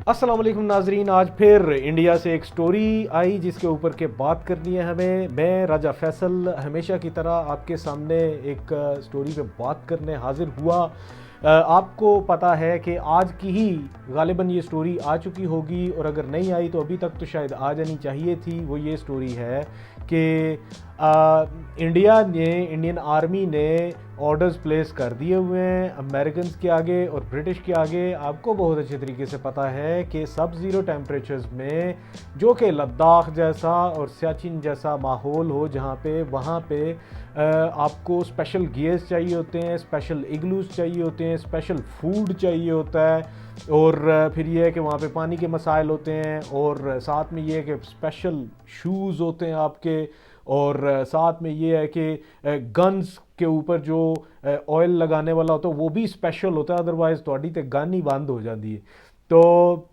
अस्सलाम वालेकुम नाजरीन, आज फिर इंडिया से एक स्टोरी आई जिसके ऊपर के बात करनी है हमें। मैं राजा फैसल हमेशा की तरह आपके सामने एक स्टोरी पे बात करने हाजिर हुआ। आपको पता है कि आज की ही गालिबन ये स्टोरी आ चुकी होगी, और अगर नहीं आई तो अभी तक तो शायद आ जानी चाहिए थी। वो ये स्टोरी है कि इंडियन आर्मी ने ऑर्डर्स प्लेस कर दिए हुए हैं अमेरिकन्स के आगे और ब्रिटिश के आगे। आपको बहुत अच्छे तरीके से पता है कि सब ज़ीरो टेम्परेचर्स में, जो कि लद्दाख जैसा और सियाचिन जैसा माहौल हो जहाँ पे, वहाँ पे आपको स्पेशल गियर्स चाहिए होते हैं, स्पेशल इग्लूस चाहिए होते हैं, स्पेशल फूड चाहिए होता है, और फिर ये है कि वहाँ पे पानी के मसाइल होते हैं, और साथ में ये है कि स्पेशल शूज़ होते हैं आपके, और साथ में ये है कि गन्स के ऊपर जो ऑयल लगाने वाला होता है वो भी स्पेशल होता है, अदरवाइज थोड़ी तो गन ही बंद हो जाती है। तो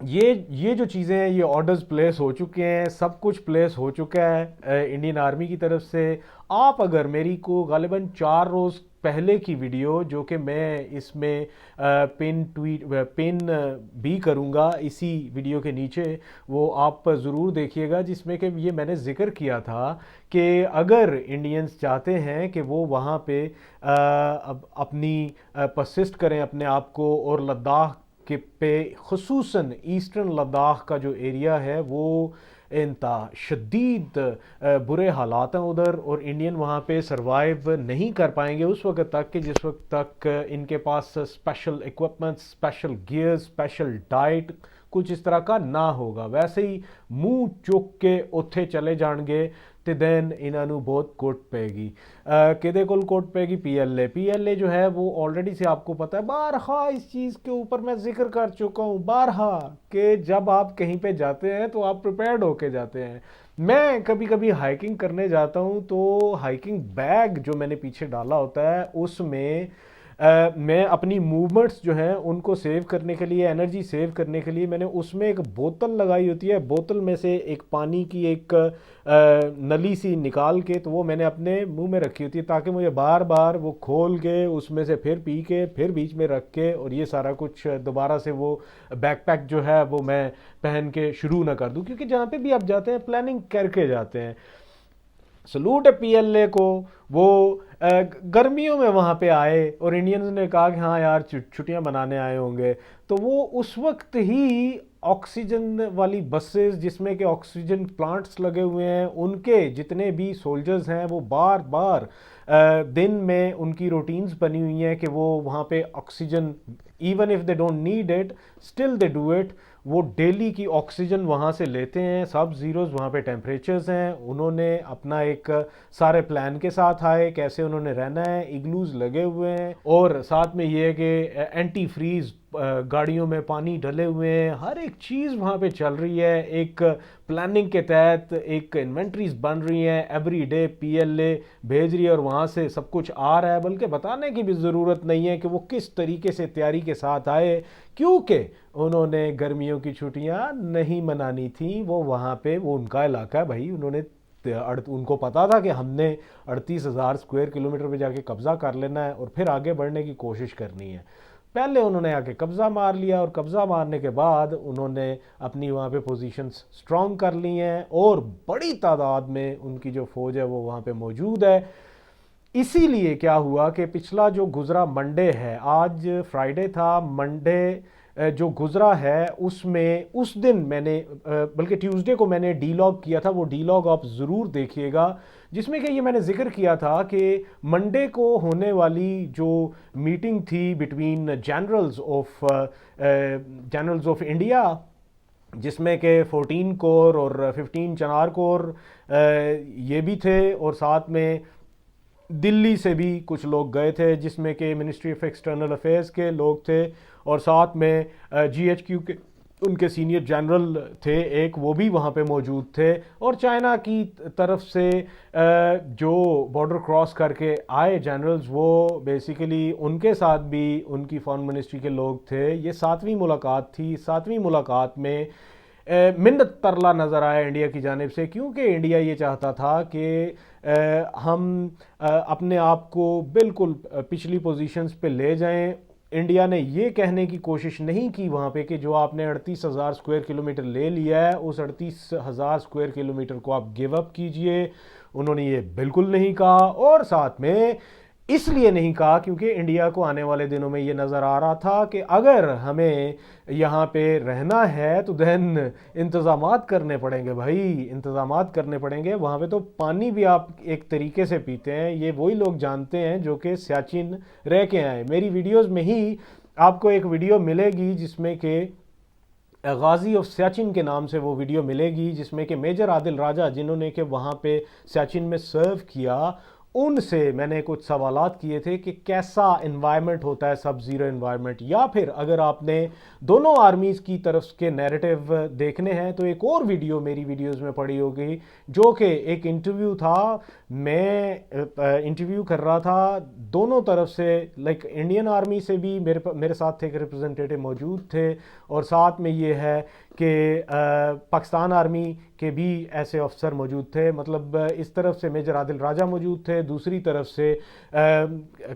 ये जो चीज़ें हैं, ये ऑर्डर्स प्लेस हो चुके हैं, सब कुछ प्लेस हो चुका है इंडियन आर्मी की तरफ से। आप अगर मेरी को गालिबन 4 रोज़ पहले की वीडियो, जो कि मैं इसमें पिन भी करूंगा इसी वीडियो के नीचे, वो आप ज़रूर देखिएगा, जिसमें कि ये मैंने ज़िक्र किया था कि अगर इंडियंस चाहते हैं कि वो वहाँ पे अपनी परसिस्ट करें अपने आप को, और लद्दाख के पे खुसूसन ईस्टर्न लद्दाख का जो एरिया है वो इंतहा शदीद बुरे हालात हैं उधर, और इंडियन वहाँ पे सरवाइव नहीं कर पाएंगे उस वक्त तक कि जिस वक्त तक इनके पास special equipment, special gear, special diet कुछ इस तरह का ना होगा। वैसे ही मुंह चुक के उत्थे चले जाएंगे तो देन इन्होंने बहुत कोट पेगी। किदे कोल कोट पेगी? पीएलए जो है वो ऑलरेडी से आपको पता है, बारहा इस चीज़ के ऊपर मैं जिक्र कर चुका हूँ, बारहा, कि जब आप कहीं पे जाते हैं तो आप प्रिपेयर्ड होके जाते हैं। मैं कभी कभी हाइकिंग करने जाता हूँ तो हाइकिंग बैग जो मैंने पीछे डाला होता है उसमें मैं अपनी मूवमेंट्स जो हैं उनको सेव करने के लिए, एनर्जी सेव करने के लिए, मैंने उसमें एक बोतल लगाई होती है। बोतल में से एक पानी की एक नली सी निकाल के, तो वो मैंने अपने मुंह में रखी होती है, ताकि मुझे बार बार वो खोल के उसमें से फिर पी के फिर बीच में रख के और ये सारा कुछ दोबारा से वो बैकपैक जो है वो मैं पहन के शुरू ना कर दूं। क्योंकि जहाँ पे भी आप जाते हैं प्लानिंग करके जाते हैं। सलूट है पीएलए को, वो गर्मियों में वहाँ पे आए और इंडियंस ने कहा कि हाँ यार छुट्टियाँ मनाने आए होंगे, तो वो उस वक्त ही ऑक्सीजन वाली बसेस जिसमें कि ऑक्सीजन प्लांट्स लगे हुए हैं, उनके जितने भी सोल्जर्स हैं वो बार बार दिन में उनकी रूटीन्स बनी हुई हैं कि वो वहाँ पे oxygen, even if they don't need it still they do it, वो डेली की ऑक्सीजन वहाँ से लेते हैं। सब ज़ीरोज़ वहाँ पे टेम्परेचर्स हैं। उन्होंने अपना एक सारे प्लान के साथ आए कैसे उन्होंने रहना है, इग्लूज लगे हुए हैं, और साथ में ये है कि एंटी फ्रीज गाड़ियों में पानी डले हुए हैं, हर एक चीज़ वहाँ पे चल रही है। एक प्लानिंग के तहत एक इन्वेंट्रीज बन रही हैं, एवरी डे पीएलए भेज रही है और वहाँ से सब कुछ आ रहा है। बल्कि बताने की भी ज़रूरत नहीं है कि वो किस तरीके से तैयारी के साथ आए, क्योंकि उन्होंने गर्मियों की छुट्टियां नहीं मनानी थी। वो वहाँ पे, वो उनका इलाका है भाई, उनको पता था कि हमने 38,000 स्क्वायर किलोमीटर पे जाके कब्ज़ा कर लेना है और फिर आगे बढ़ने की कोशिश करनी है। पहले उन्होंने आके कब्ज़ा मार लिया, और कब्ज़ा मारने के बाद उन्होंने अपनी वहाँ पे पोजीशंस स्ट्रॉन्ग कर ली हैं, और बड़ी तादाद में उनकी जो फ़ौज है वो वहाँ पे मौजूद है। इसीलिए क्या हुआ कि पिछला जो गुज़रा मंडे है, आज फ्राइडे था, मंडे जो गुज़रा है उसमें, उस दिन मैंने बल्कि ट्यूसडे को मैंने डीलॉग किया था, वो डीलॉग आप ज़रूर देखिएगा, जिसमें कि ये मैंने जिक्र किया था कि मंडे को होने वाली जो मीटिंग थी बिटवीन जनरल्स ऑफ इंडिया, जिसमें कि 14 कोर और 15 चनार कोर ये भी थे, और साथ में दिल्ली से भी कुछ लोग गए थे जिसमें कि मिनिस्ट्री ऑफ एक्सटर्नल अफेयर्स के लोग थे, और साथ में जीएचक्यू के उनके सीनियर जनरल थे एक, वो भी वहाँ पे मौजूद थे, और चाइना की तरफ से जो बॉर्डर क्रॉस करके आए जनरल्स, वो बेसिकली उनके साथ भी उनकी फॉरेन मिनिस्ट्री के लोग थे। ये 7वीं मुलाकात थी। 7वीं मुलाकात में मिन्नत तरला नज़र आया इंडिया की जानिब से, क्योंकि इंडिया ये चाहता था कि हम अपने आप को बिल्कुल पिछली पोजीशंस पे ले जाएं, انڈیا نے یہ کہنے کی کوشش نہیں کی وہاں پہ کہ جو آپ نے 38,000 اسکوائر کلومیٹر لے لیا ہے اس 38,000 اسکوائر کلومیٹر کو آپ گیو اپ کیجئے. انہوں نے یہ بالکل نہیں کہا, اور ساتھ میں اس لیے نہیں کہا کیونکہ انڈیا کو آنے والے دنوں میں یہ نظر آ رہا تھا کہ اگر ہمیں یہاں پہ رہنا ہے تو دین انتظامات کرنے پڑیں گے بھائی, انتظامات کرنے پڑیں گے. وہاں پہ تو پانی بھی آپ ایک طریقے سے پیتے ہیں, یہ وہی لوگ جانتے ہیں جو کہ سیاچن رہ کے آئے. میری ویڈیوز میں ہی آپ کو ایک ویڈیو ملے گی جس میں کہ غازی آف سیاچن کے نام سے وہ ویڈیو ملے گی, جس میں کہ میجر عادل راجہ جنہوں نے کہ وہاں پہ سیاچن میں سرو کیا, ان سے میں نے کچھ سوالات کیے تھے کہ کیسا انوائرمنٹ ہوتا ہے سب زیرو انوائرمنٹ. یا پھر اگر آپ نے دونوں آرمیز کی طرف کے نیریٹو دیکھنے ہیں تو ایک اور ویڈیو میری ویڈیوز میں پڑی ہوگی جو کہ ایک انٹرویو تھا. میں انٹرویو کر رہا تھا دونوں طرف سے, لائک انڈین آرمی سے بھی میرے ساتھ ایک ریپرزنٹیٹو موجود تھے, اور ساتھ میں یہ ہے کہ پاکستان آرمی کے بھی ایسے افسر موجود تھے. مطلب اس طرف سے میجر عادل راجہ موجود تھے, دوسری طرف سے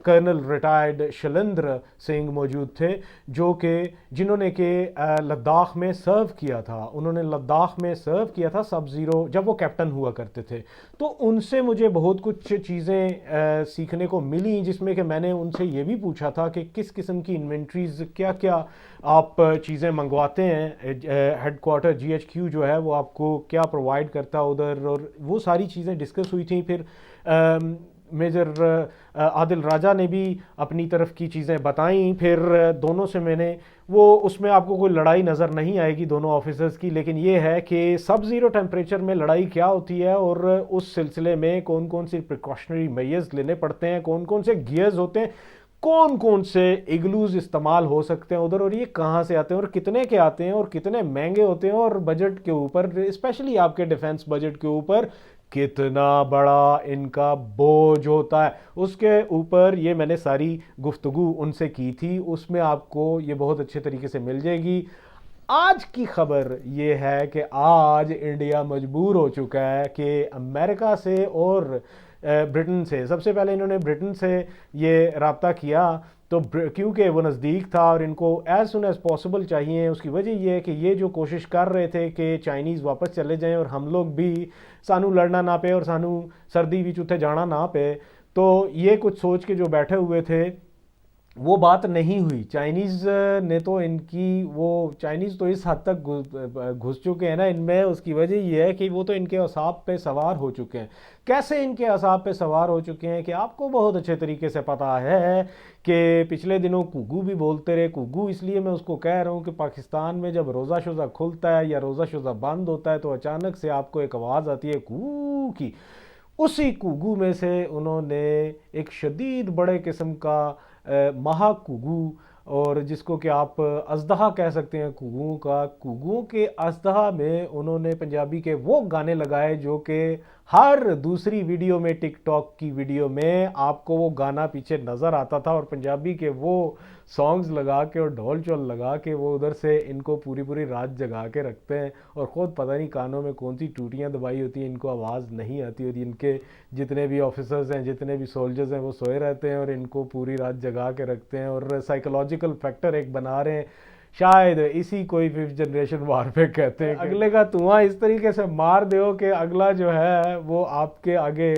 کرنل ریٹائرڈ شلندر سنگھ موجود تھے جو کہ جنہوں نے کہ لداخ میں سرو کیا تھا. انہوں نے لداخ میں سرو کیا تھا سب زیرو جب وہ کیپٹن ہوا کرتے تھے. تو ان سے مجھے بہت کچھ چیزیں سیکھنے کو ملی, جس میں کہ میں نے ان سے یہ بھی پوچھا تھا کہ کس قسم کی انوینٹریز کیا کیا آپ چیزیں منگواتے ہیں, headquarter G H Q جو ہے وہ آپ کو کیا پرووائڈ کرتا ہے ادھر, اور وہ ساری چیزیں ڈسکس ہوئی تھیں. پھر میجر عادل راجہ نے بھی اپنی طرف کی چیزیں بتائیں. پھر دونوں سے میں نے وہ, اس میں آپ کو کوئی لڑائی نظر نہیں آئے گی دونوں آفیسرز کی, لیکن یہ ہے کہ سب زیرو ٹیمپریچر میں لڑائی کیا ہوتی ہے اور اس سلسلے میں کون کون سی پریکاشنری میئرز لینے پڑتے ہیں, کون کون سے گیئرز ہوتے ہیں, کون کون سے اگلوز استعمال ہو سکتے ہیں ادھر, اور یہ کہاں سے آتے ہیں اور کتنے کے آتے ہیں اور کتنے مہنگے ہوتے ہیں, اور بجٹ کے اوپر اسپیشلی آپ کے ڈیفنس بجٹ کے اوپر کتنا بڑا ان کا بوجھ ہوتا ہے, اس کے اوپر یہ میں نے ساری گفتگو ان سے کی تھی. اس میں آپ کو یہ بہت اچھے طریقے سے مل جائے گی. آج کی خبر یہ ہے کہ آج انڈیا مجبور ہو چکا ہے کہ امریکہ سے اور برٹن سے, سب سے پہلے انہوں نے برٹن سے یہ رابطہ کیا تو کیونکہ وہ نزدیک تھا اور ان کو ایز سون ایز پاسبل چاہیے. اس کی وجہ یہ ہے کہ یہ جو کوشش کر رہے تھے کہ چائنیز واپس چلے جائیں اور ہم لوگ بھی سانو لڑنا نہ پے اور سانو سردی بھی چوتھے جانا نہ پے, تو یہ کچھ سوچ کے جو بیٹھے ہوئے تھے وہ بات نہیں ہوئی. چائنیز نے تو ان کی وہ چائنیز تو اس حد تک گھس چکے ہیں نا ان میں, اس کی وجہ یہ ہے کہ وہ تو ان کے اعصاب پہ سوار ہو چکے ہیں. کیسے ان کے اعصاب پہ سوار ہو چکے ہیں کہ آپ کو بہت اچھے طریقے سے پتہ ہے کہ پچھلے دنوں کوگو بھی بولتے رہے. کوگو اس لیے میں اس کو کہہ رہا ہوں کہ پاکستان میں جب روزہ شوزہ کھلتا ہے یا روزہ شوزہ بند ہوتا ہے تو اچانک سے آپ کو ایک آواز آتی ہے کو کی. اسی کوگو میں سے انہوں نے ایک شدید بڑے قسم کا مہا کوگو, اور جس کو کہ آپ اژدہا کہہ سکتے ہیں کوگو کا, کوگو کے اژدہا میں انہوں نے پنجابی کے وہ گانے لگائے جو کہ ہر دوسری ویڈیو میں, ٹک ٹاک کی ویڈیو میں آپ کو وہ گانا پیچھے نظر آتا تھا, اور پنجابی کے وہ سانگز لگا کے اور ڈھول چول لگا کے وہ ادھر سے ان کو پوری پوری رات جگا کے رکھتے ہیں, اور خود پتہ نہیں کانوں میں کون سی ٹوٹیاں دبائی ہوتی ہیں, ان کو آواز نہیں آتی, اور ان کے جتنے بھی آفیسرز ہیں جتنے بھی سولجرز ہیں وہ سوئے رہتے ہیں اور ان کو پوری رات جگا کے رکھتے ہیں, اور سائیکولوجیکل فیکٹر ایک بنا رہے ہیں. شاید اسی کوئی ففتھ جنریشن وار پہ کہتے ہیں اگلے کا دھواں اس طریقے سے مار دیو کہ اگلا جو ہے وہ آپ کے آگے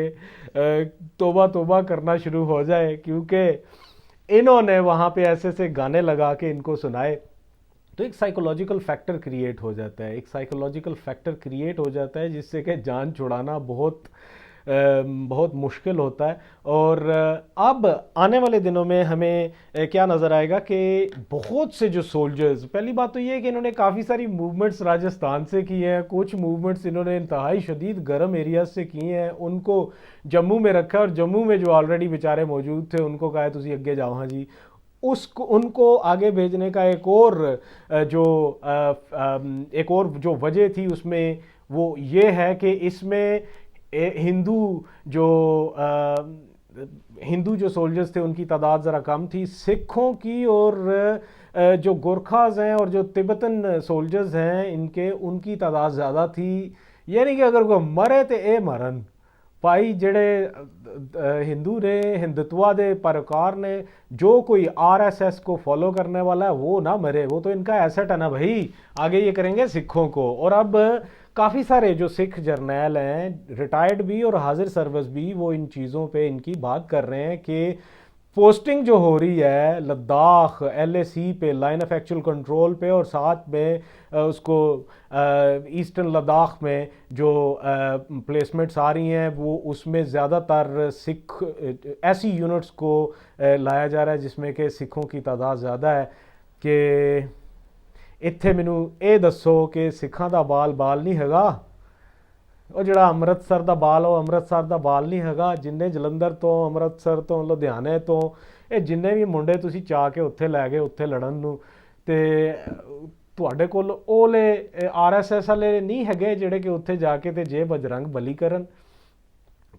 توبہ توبہ کرنا شروع ہو جائے, کیونکہ انہوں نے وہاں پہ ایسے سے گانے لگا کے ان کو سنائے. تو ایک سائیکولوجیکل فیکٹر کریٹ ہو جاتا ہے, ایک سائیکولوجیکل فیکٹر کریٹ ہو جاتا ہے جس سے کہ جان چھڑانا بہت مشکل ہوتا ہے. اور اب آنے والے دنوں میں ہمیں کیا نظر آئے گا کہ بہت سے جو سولجرز, پہلی بات تو یہ ہے کہ انہوں نے کافی ساری موومنٹس راجستھان سے کی ہیں, کچھ موومنٹس انہوں نے انتہائی شدید گرم ایریاز سے کی ہیں, ان کو جموں میں رکھا, اور جموں میں جو آلریڈی بیچارے موجود تھے ان کو کہا تسی اگے جاؤ ہاں جی, ان کو آگے بھیجنے کا ایک اور جو وجہ تھی اس میں وہ یہ ہے کہ اس میں ہندو جو سولجرز تھے ان کی تعداد ذرا کم تھی, سکھوں کی اور جو گورکھاز ہیں اور جو تبتن سولجرز ہیں ان کی تعداد زیادہ تھی. یعنی کہ اگر کوئی مرے تو اے مرن, ਭਾਈ ਜਿਹੜੇ हिंदू ने, हिंदुत्वा ਦੇ पैरोकार ने, जो कोई आरएसएस को फॉलो करने वाला है वो ना मरे, वो तो इनका एसेट है ना भाई, आगे ये करेंगे सिखों को। और अब काफ़ी सारे जो सिख जर्नैल हैं, रिटायर्ड भी और हाजिर सर्विस भी, वो इन चीज़ों पे इनकी बात कर रहे हैं कि पोस्टिंग जो हो रही है लद्दाख एलएसी पे, लाइन ऑफ एक्चुअल कंट्रोल पे, और साथ में उसको ईस्टर्न लद्दाख में जो प्लेसमेंट्स आ रही हैं वो उसमें ज़्यादातर सिख ऐसी यूनिट्स को लाया जा रहा है जिसमें कि सिखों की तादाद ज़्यादा है। कि ਇੱਥੇ ਮੈਨੂੰ ਇਹ ਦੱਸੋ ਕਿ ਸਿੱਖਾਂ ਦਾ ਬਾਲ ਨਹੀਂ ਹੈਗਾ, ਉਹ ਜਿਹੜਾ ਅੰਮ੍ਰਿਤਸਰ ਦਾ ਬਾਲ, ਉਹ ਅੰਮ੍ਰਿਤਸਰ ਦਾ ਬਾਲ ਨਹੀਂ ਹੈਗਾ। ਜਿੰਨੇ ਜਲੰਧਰ ਤੋਂ, ਅੰਮ੍ਰਿਤਸਰ ਤੋਂ, ਲੁਧਿਆਣੇ ਤੋਂ, ਇਹ ਜਿੰਨੇ ਵੀ ਮੁੰਡੇ ਤੁਸੀਂ ਚਾਹ ਕੇ ਉੱਥੇ ਲੈ ਗਏ ਉੱਥੇ ਲੜਨ ਨੂੰ, ਤੇ ਤੁਹਾਡੇ ਕੋਲ ਉਹਲੇ ਆਰਐਸਐਸ ਵਾਲੇ ਨਹੀਂ ਹੈਗੇ ਜਿਹੜੇ ਕਿ ਉੱਥੇ ਜਾ ਕੇ ਤੇ ਜੇ ਬਜਰੰਗ ਬਲੀ ਕਰਨ,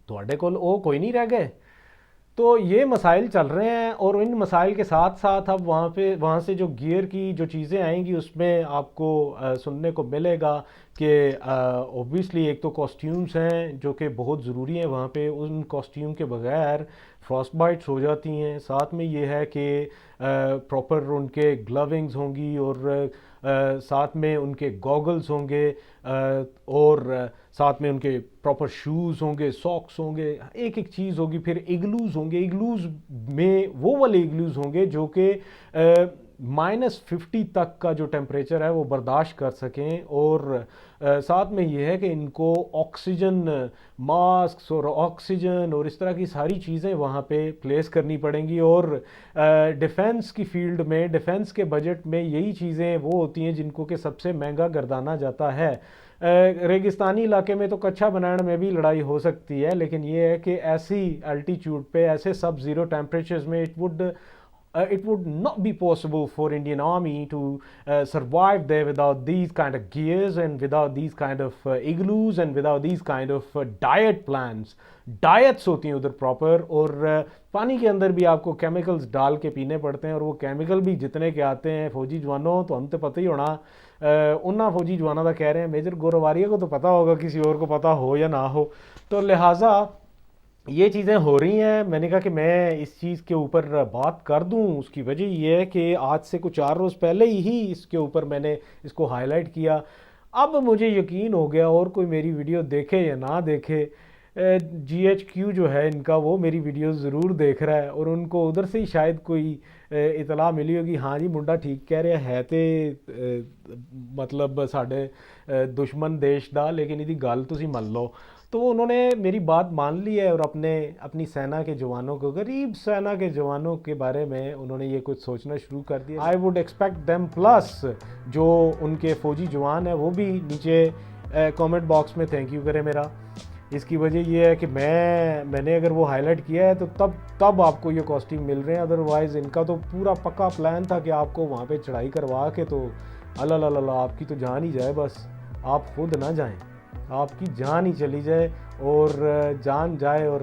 ਤੁਹਾਡੇ ਕੋਲ ਉਹ ਕੋਈ ਨਹੀਂ ਰਹਿ ਗਏ। तो ये मसाइल चल रहे हैं, और इन मसाइल के साथ साथ अब वहाँ से जो गियर की जो चीज़ें आएंगी उसमें आपको सुनने को मिलेगा कि ओबियसली एक तो कॉस्ट्यूम्स हैं जो कि बहुत ज़रूरी हैं वहाँ पे, उन कॉस्ट्यूम के बगैर फ्रॉस्ट बाइट्स हो जाती हैं। साथ में ये है कि प्रॉपर उनके ग्लविंग्स होंगी, और साथ में उनके गॉगल्स होंगे, और साथ में उनके प्रॉपर शूज़ होंगे, सॉक्स होंगे, एक एक चीज़ होगी। फिर इग्लूज़ होंगे, इग्लूज़ में वो वाले इग्लूज़ होंगे जो कि -50 तक का जो टेम्परेचर है वो बर्दाश्त कर सकें। और साथ में ये है कि इनको ऑक्सीजन मास्क और ऑक्सीजन और इस तरह की सारी चीज़ें वहाँ पे प्लेस करनी पड़ेंगी। और डिफेंस की फील्ड में, डिफेंस के बजट में यही चीज़ें वो होती हैं जिनको कि सबसे महंगा गर्दाना जाता है। रेगिस्तानी इलाके में तो कच्चा बनाने में भी लड़ाई हो सकती है, लेकिन ये है कि ऐसी अल्टीट्यूड पे, ऐसे सब ज़ीरो टेम्परेचर्स में it would not be possible for Indian Army to survive there without these kind of gears and without these kind of igloos and without these kind of diet plans. Diets होती हैं उधर proper, और पानी के अंदर भी आपको chemicals डाल के पीने पड़ते हैं, और वो केमिकल भी जितने के आते हैं फौजी जवानों, तो हम तो पता ही होना उन्ना फौजी जवानों का कह रहे हैं, मेजर गोरवारिया को तो पता होगा, किसी और को पता हो या ना हो। तो लिहाजा ये चीज़ें हो रही हैं। मैंने कहा कि मैं इस चीज़ के ऊपर बात कर दूं, उसकी वजह ये है कि आज से कुछ 4 रोज़ पहले ही इसके ऊपर मैंने इसको हाईलाइट किया। अब मुझे यकीन हो गया, और कोई मेरी वीडियो देखे या ना देखे, GHQ जो है इनका, वो मेरी वीडियो ज़रूर देख रहा है, और उनको उधर से ही शायद कोई इतला मिली होगी, हाँ जी मुंडा ठीक कह रहा है तो मतलब साढ़े दुश्मन देश दा, लेकिन इहदी गल तुसीं मन लो। तो उन्होंने मेरी बात मान ली है, और अपनी सेना के जवानों को, गरीब सेना के जवानों के बारे में उन्होंने ये कुछ सोचना शुरू कर दिया। I would expect them, plus जो उनके फ़ौजी जवान हैं वो भी नीचे कमेंट बॉक्स में थैंक यू करें मेरा। इसकी वजह ये है कि मैंने अगर वो हाईलाइट किया है तो तब आपको ये कॉस्ट्यूम मिल रहे हैं, अदरवाइज़ इनका तो पूरा पक्का प्लान था कि आपको वहाँ पे चढ़ाई करवा के तो अल्लाह आपकी तो जान ही जाए, बस आप खुद ना जाएं, आपकी जान ही चली जाए, और जान जाए और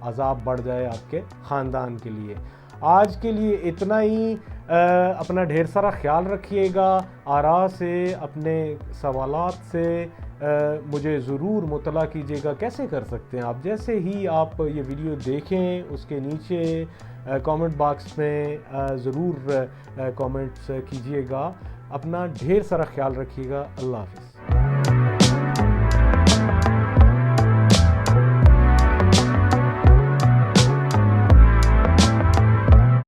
अज़ाब बढ़ जाए आपके ख़ानदान के लिए। आज के लिए इतना ही। अपना ढेर सारा ख्याल रखिएगा। आरा से, अपने सवालात से मुझे ज़रूर मुतला कीजिएगा। कैसे कर सकते हैं आप? जैसे ही आप ये वीडियो देखें उसके नीचे कमेंट बॉक्स में ज़रूर कमेंट्स कीजिएगा। अपना ढेर सारा ख्याल रखिएगा। अल्लाह हाफ़िज़।